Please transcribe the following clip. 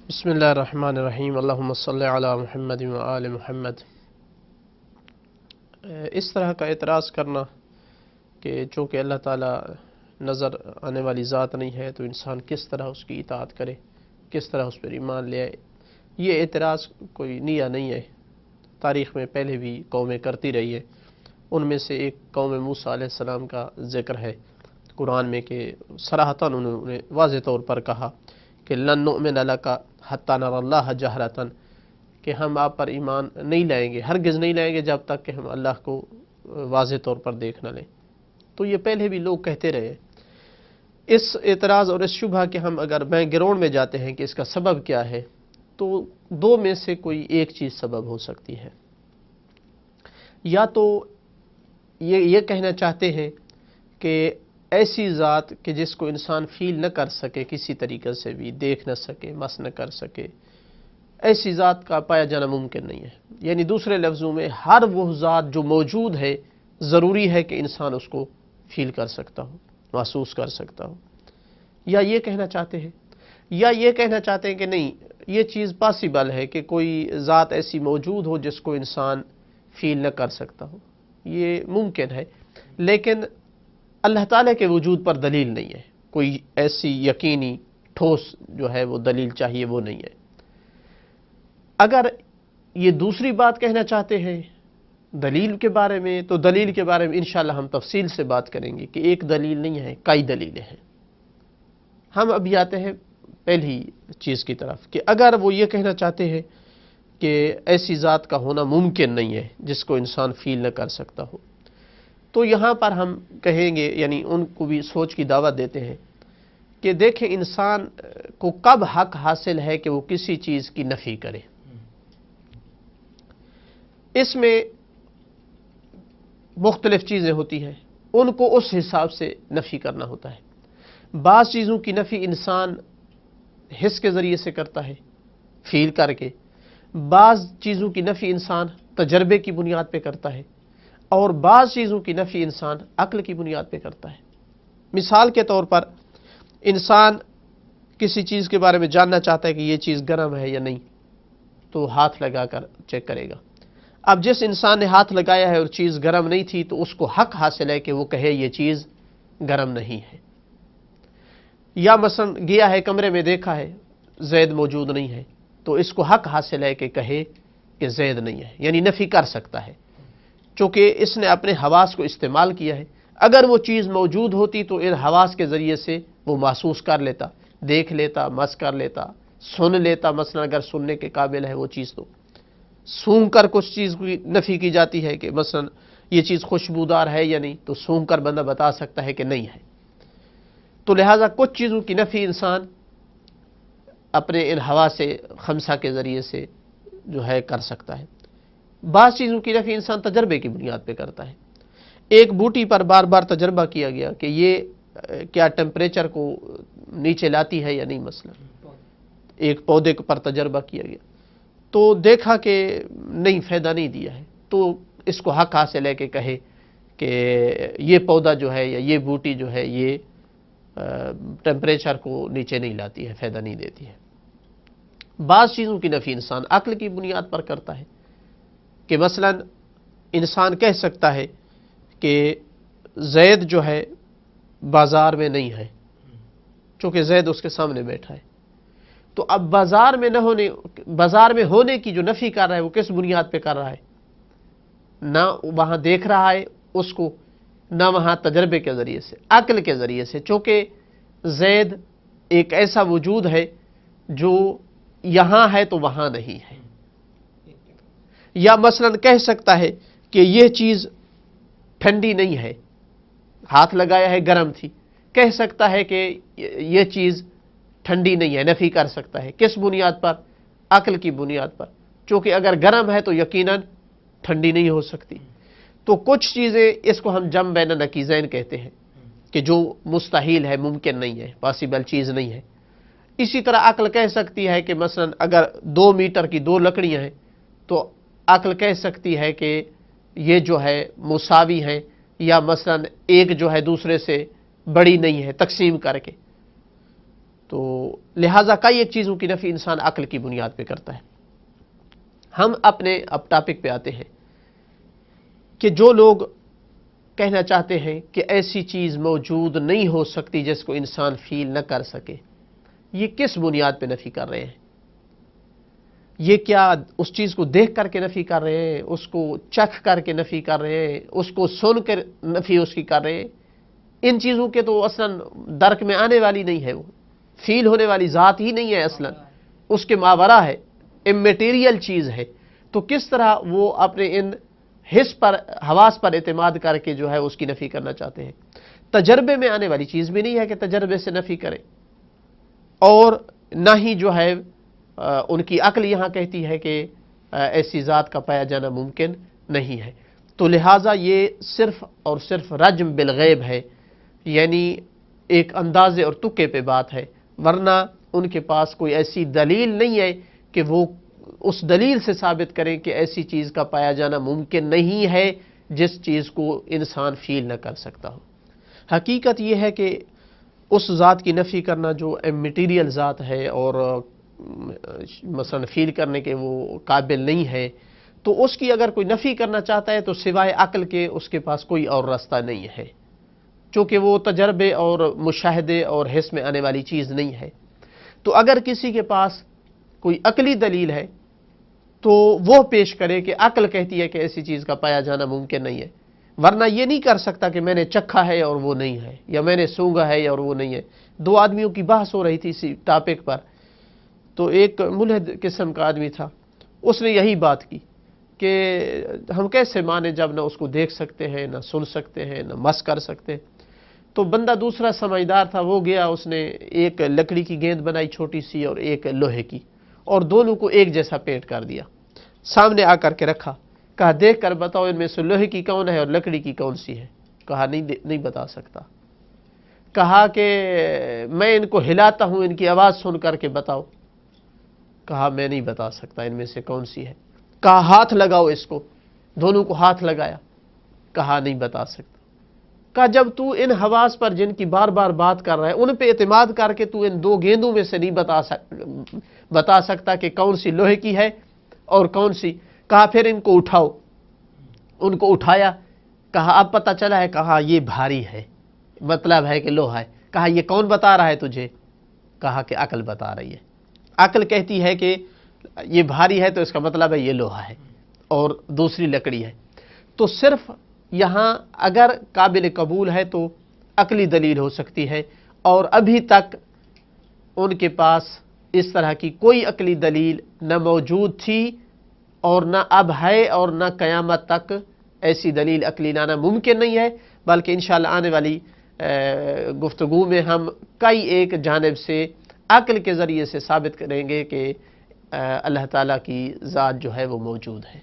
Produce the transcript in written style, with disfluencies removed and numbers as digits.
بسم اللہ الرحمن الرحیم اللہم صلی علی محمد و آل محمد۔ اس طرح کا اعتراض کرنا کہ چونکہ اللہ تعالیٰ نظر آنے والی ذات نہیں ہے تو انسان کس طرح اس کی اطاعت کرے، کس طرح اس پر ایمان لے آئے، یہ اعتراض کوئی نیا نہیں ہے، تاریخ میں پہلے بھی قومیں کرتی رہی ہے۔ ان میں سے ایک قوم موسیٰ علیہ السلام کا ذکر ہے قرآن میں کہ صراحتاً انہوں نے واضح طور پر کہا کہ لن نؤمن لک حتی نری اللہ جہرۃ، کہ ہم آپ پر ایمان نہیں لائیں گے، ہرگز نہیں لائیں گے جب تک کہ ہم اللہ کو واضح طور پر دیکھ نہ لیں۔ تو یہ پہلے بھی لوگ کہتے رہے۔ اس اعتراض اور اس شبہ کہ ہم اگر بیک گراؤنڈ میں جاتے ہیں کہ اس کا سبب کیا ہے، تو دو میں سے کوئی ایک چیز سبب ہو سکتی ہے۔ یا تو یہ کہنا چاہتے ہیں کہ ایسی ذات کہ جس کو انسان فیل نہ کر سکے، کسی طریقے سے بھی دیکھ نہ سکے، مس نہ کر سکے، ایسی ذات کا پایا جانا ممکن نہیں ہے۔ یعنی دوسرے لفظوں میں ہر وہ ذات جو موجود ہے ضروری ہے کہ انسان اس کو فیل کر سکتا ہو، محسوس کر سکتا ہو۔ یا یہ کہنا چاہتے ہیں، یا یہ کہنا چاہتے ہیں کہ نہیں، یہ چیز پاسبل ہے کہ کوئی ذات ایسی موجود ہو جس کو انسان فیل نہ کر سکتا ہو، یہ ممکن ہے، لیکن اللہ تعالیٰ کے وجود پر دلیل نہیں ہے، کوئی ایسی یقینی ٹھوس جو ہے وہ دلیل چاہیے، وہ نہیں ہے۔ اگر یہ دوسری بات کہنا چاہتے ہیں دلیل کے بارے میں، تو دلیل کے بارے میں انشاءاللہ ہم تفصیل سے بات کریں گے کہ ایک دلیل نہیں ہے، کئی دلیلیں ہیں۔ ہم ابھی آتے ہیں پہلی چیز کی طرف کہ اگر وہ یہ کہنا چاہتے ہیں کہ ایسی ذات کا ہونا ممکن نہیں ہے جس کو انسان فیل نہ کر سکتا ہو، تو یہاں پر ہم کہیں گے، یعنی ان کو بھی سوچ کی دعوت دیتے ہیں کہ دیکھیں انسان کو کب حق حاصل ہے کہ وہ کسی چیز کی نفی کرے۔ اس میں مختلف چیزیں ہوتی ہیں، ان کو اس حساب سے نفی کرنا ہوتا ہے۔ بعض چیزوں کی نفی انسان حس کے ذریعے سے کرتا ہے، فیل کر کے۔ بعض چیزوں کی نفی انسان تجربے کی بنیاد پہ کرتا ہے، اور بعض چیزوں کی نفی انسان عقل کی بنیاد پہ کرتا ہے۔ مثال کے طور پر انسان کسی چیز کے بارے میں جاننا چاہتا ہے کہ یہ چیز گرم ہے یا نہیں، تو ہاتھ لگا کر چیک کرے گا۔ اب جس انسان نے ہاتھ لگایا ہے اور چیز گرم نہیں تھی، تو اس کو حق حاصل ہے کہ وہ کہے یہ چیز گرم نہیں ہے۔ یا مثلا گیا ہے کمرے میں، دیکھا ہے زید موجود نہیں ہے، تو اس کو حق حاصل ہے کہ کہے کہ زید نہیں ہے، یعنی نفی کر سکتا ہے، چونکہ اس نے اپنے حواس کو استعمال کیا ہے۔ اگر وہ چیز موجود ہوتی تو ان حواس کے ذریعے سے وہ محسوس کر لیتا، دیکھ لیتا، مس کر لیتا، سن لیتا، مثلا اگر سننے کے قابل ہے وہ چیز، تو سونگ کر کچھ چیز کی نفی کی جاتی ہے کہ مثلا یہ چیز خوشبودار ہے یا نہیں، تو سونگ کر بندہ بتا سکتا ہے کہ نہیں ہے۔ تو لہٰذا کچھ چیزوں کی نفی انسان اپنے ان حواس خمسہ کے ذریعے سے جو ہے کر سکتا ہے۔ بعض چیزوں کی نفی انسان تجربے کی بنیاد پہ کرتا ہے۔ ایک بوٹی پر بار بار تجربہ کیا گیا کہ یہ کیا ٹیمپریچر کو نیچے لاتی ہے یا نہیں، مثلا ایک پودے پر تجربہ کیا گیا تو دیکھا کہ نہیں، فائدہ نہیں دیا ہے، تو اس کو حق حاصل ہے کہ کہے کہ یہ پودا جو ہے یا یہ بوٹی جو ہے یہ ٹیمپریچر کو نیچے نہیں لاتی ہے، فائدہ نہیں دیتی ہے۔ بعض چیزوں کی نفی انسان عقل کی بنیاد پر کرتا ہے کہ مثلا انسان کہہ سکتا ہے کہ زید جو ہے بازار میں نہیں ہے، چونکہ زید اس کے سامنے بیٹھا ہے۔ تو اب بازار میں ہونے کی جو نفی کر رہا ہے وہ کس بنیاد پہ کر رہا ہے؟ نہ وہاں دیکھ رہا ہے اس کو، نہ وہاں تجربے کے ذریعے سے، عقل کے ذریعے سے، چونکہ زید ایک ایسا وجود ہے جو یہاں ہے تو وہاں نہیں ہے۔ یا مثلا کہہ سکتا ہے کہ یہ چیز ٹھنڈی نہیں ہے، ہاتھ لگایا ہے گرم تھی، کہہ سکتا ہے کہ یہ چیز ٹھنڈی نہیں ہے، نفی کر سکتا ہے۔ کس بنیاد پر؟ عقل کی بنیاد پر، چونکہ اگر گرم ہے تو یقیناً ٹھنڈی نہیں ہو سکتی۔ تو کچھ چیزیں، اس کو ہم جمع بین نقیضین کہتے ہیں کہ جو مستحیل ہے، ممکن نہیں ہے، پاسبل چیز نہیں ہے۔ اسی طرح عقل کہہ سکتی ہے کہ مثلا اگر 2 میٹر کی 2 لکڑیاں ہیں تو عقل کہہ سکتی ہے کہ یہ جو ہے مساوی ہیں، یا مثلا ایک جو ہے دوسرے سے بڑی نہیں ہے، تقسیم کر کے۔ تو لہٰذا کئی ایک چیزوں کی نفی انسان عقل کی بنیاد پہ کرتا ہے۔ ہم اپنے اب ٹاپک پہ آتے ہیں کہ جو لوگ کہنا چاہتے ہیں کہ ایسی چیز موجود نہیں ہو سکتی جس کو انسان فیل نہ کر سکے، یہ کس بنیاد پہ نفی کر رہے ہیں؟ یہ کیا اس چیز کو دیکھ کر کے نفی کر رہے ہیں، اس کو چکھ کر کے نفی کر رہے ہیں، اس کو سن کر نفی اس کی کر رہے ہیں؟ ان چیزوں کے تو اصلاً درک میں آنے والی نہیں ہے، وہ فیل ہونے والی ذات ہی نہیں ہے، اصلاً اس کے ماورا ہے، امیٹیریل چیز ہے۔ تو کس طرح وہ اپنے ان حس پر، حواس پر اعتماد کر کے جو ہے اس کی نفی کرنا چاہتے ہیں؟ تجربے میں آنے والی چیز بھی نہیں ہے کہ تجربے سے نفی کریں، اور نہ ہی جو ہے ان کی عقل یہاں کہتی ہے کہ ایسی ذات کا پایا جانا ممکن نہیں ہے۔ تو لہٰذا یہ صرف اور صرف رجم بالغیب ہے، یعنی ایک اندازے اور تکے پہ بات ہے، ورنہ ان کے پاس کوئی ایسی دلیل نہیں ہے کہ وہ اس دلیل سے ثابت کریں کہ ایسی چیز کا پایا جانا ممکن نہیں ہے جس چیز کو انسان فیل نہ کر سکتا ہو۔ حقیقت یہ ہے کہ اس ذات کی نفی کرنا جو میٹیریل ذات ہے اور مثلا فیل کرنے کے وہ قابل نہیں ہے، تو اس کی اگر کوئی نفی کرنا چاہتا ہے تو سوائے عقل کے اس کے پاس کوئی اور راستہ نہیں ہے، چونکہ وہ تجربے اور مشاہدے اور حس میں آنے والی چیز نہیں ہے۔ تو اگر کسی کے پاس کوئی عقلی دلیل ہے تو وہ پیش کرے کہ عقل کہتی ہے کہ ایسی چیز کا پایا جانا ممکن نہیں ہے، ورنہ یہ نہیں کر سکتا کہ میں نے چکھا ہے اور وہ نہیں ہے، یا میں نے سونگا ہے اور وہ نہیں ہے۔ دو آدمیوں کی بحث ہو رہی تھی اسی ٹاپک پر، تو ایک ملحد قسم کا آدمی تھا، اس نے یہی بات کی کہ ہم کیسے مانیں جب نہ اس کو دیکھ سکتے ہیں، نہ سن سکتے ہیں، نہ مس کر سکتے ہیں۔ تو بندہ دوسرا سمجھدار تھا، وہ گیا، اس نے ایک لکڑی کی گیند بنائی چھوٹی سی اور ایک لوہے کی، اور دونوں کو ایک جیسا پیٹ کر دیا، سامنے آ کر کے رکھا، کہا دیکھ کر بتاؤ ان میں سے لوہے کی کون ہے اور لکڑی کی کون سی ہے؟ کہا نہیں بتا سکتا۔ کہا کہ میں ان کو ہلاتا ہوں، ان کی آواز سن کر کے بتاؤ۔ کہا میں نہیں بتا سکتا ان میں سے کون سی ہے۔ کہا ہاتھ لگاؤ اس کو، دونوں کو ہاتھ لگایا، کہا نہیں بتا سکتا۔ کہا جب تو ان حواس پر جن کی بار بار بات کر رہا ہے ان پہ اعتماد کر کے تو ان دو گیندوں میں سے نہیں بتا سکتا کہ کون سی لوہے کی ہے اور کون سی۔ کہا پھر ان کو اٹھاؤ، ان کو اٹھایا، کہا اب پتہ چلا ہے؟ کہا یہ بھاری ہے، مطلب ہے کہ لوہا ہے۔ کہا یہ کون بتا رہا ہے تجھے؟ کہا کہ عقل بتا رہی ہے، عقل کہتی ہے کہ یہ بھاری ہے تو اس کا مطلب ہے یہ لوہا ہے اور دوسری لکڑی ہے۔ تو صرف یہاں اگر قابل قبول ہے تو عقلی دلیل ہو سکتی ہے، اور ابھی تک ان کے پاس اس طرح کی کوئی عقلی دلیل نہ موجود تھی اور نہ اب ہے، اور نہ قیامت تک ایسی دلیل عقلی لانا ممکن نہیں ہے، بلکہ انشاءاللہ آنے والی گفتگو میں ہم کئی ایک جانب سے عقل کے ذریعے سے ثابت کریں گے کہ اللہ تعالیٰ کی ذات جو ہے وہ موجود ہے۔